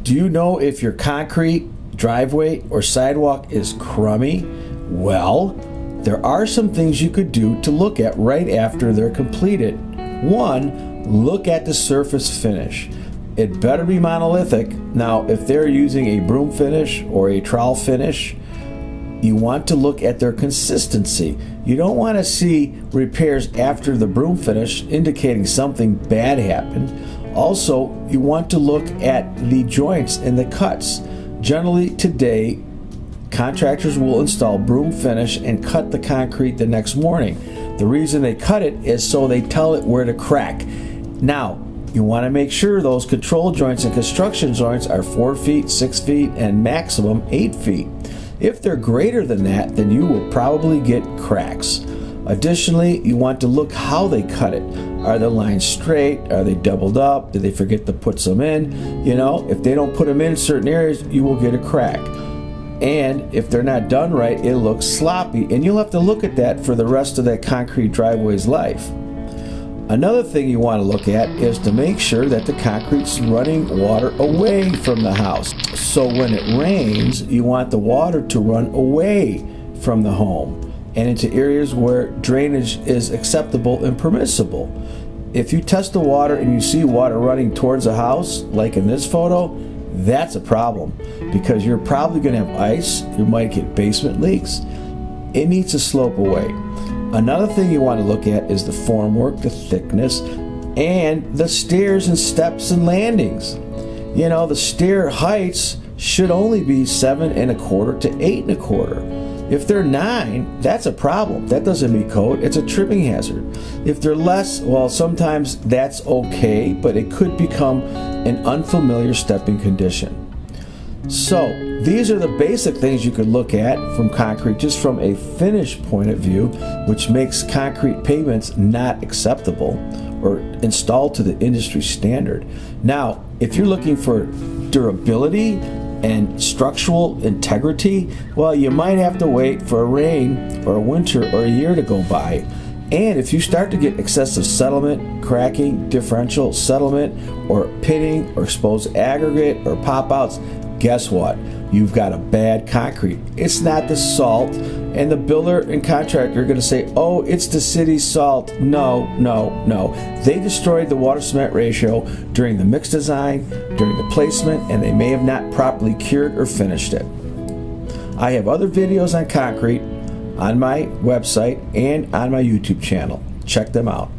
Do you know if your concrete, driveway, or sidewalk is crummy? Well, there are some things you could do to look at right after they're completed. One, look at the surface finish. It better be monolithic. Now, if they're using a broom finish or a trowel finish, you want to look at their consistency. You don't want to see repairs after the broom finish indicating something bad happened. Also, you want to look at the joints and the cuts. Generally today, contractors will install broom finish and cut the concrete the next morning. The reason they cut it is so they tell it where to crack. Now, you want to make sure those control joints and construction joints are 4 feet, 6 feet, and maximum 8 feet. If they're greater than that, then you will probably get cracks. Additionally, you want to look how they cut it. Are the lines straight? Are they doubled up? Did they forget to put some in? If they don't put them in certain areas, you will get a crack. And if they're not done right, it looks sloppy, and you'll have to look at that for the rest of that concrete driveway's life. Another thing you want to look at is to make sure that the concrete's running water away from the house. So when it rains, you want the water to run away from the home and into areas where drainage is acceptable and permissible. If you test the water and you see water running towards the house, like in this photo, that's a problem because you're probably going to have ice. You might get basement leaks. It needs to slope away. Another thing you want to look at is the formwork, the thickness, and the stairs and steps and landings. The stair heights should only be 7 1/4 to 8 1/4. If they're 9, that's a problem. That doesn't meet code. It's a tripping hazard. If they're less, well, sometimes that's okay, but it could become an unfamiliar stepping condition. So these are the basic things you could look at from concrete just from a finish point of view, which makes concrete pavements not acceptable or installed to the industry standard. Now, if you're looking for durability and structural integrity, well, you might have to wait for a rain or a winter or a year to go by. And if you start to get excessive settlement, cracking, differential settlement, or pitting, or exposed aggregate, or pop-outs, guess what? You've got a bad concrete. It's not the salt, and the builder and contractor are going to say, oh, it's the city's salt. No. They destroyed the water cement ratio during the mix design, during the placement, and they may have not properly cured or finished it. I have other videos on concrete on my website and on my YouTube channel. Check them out.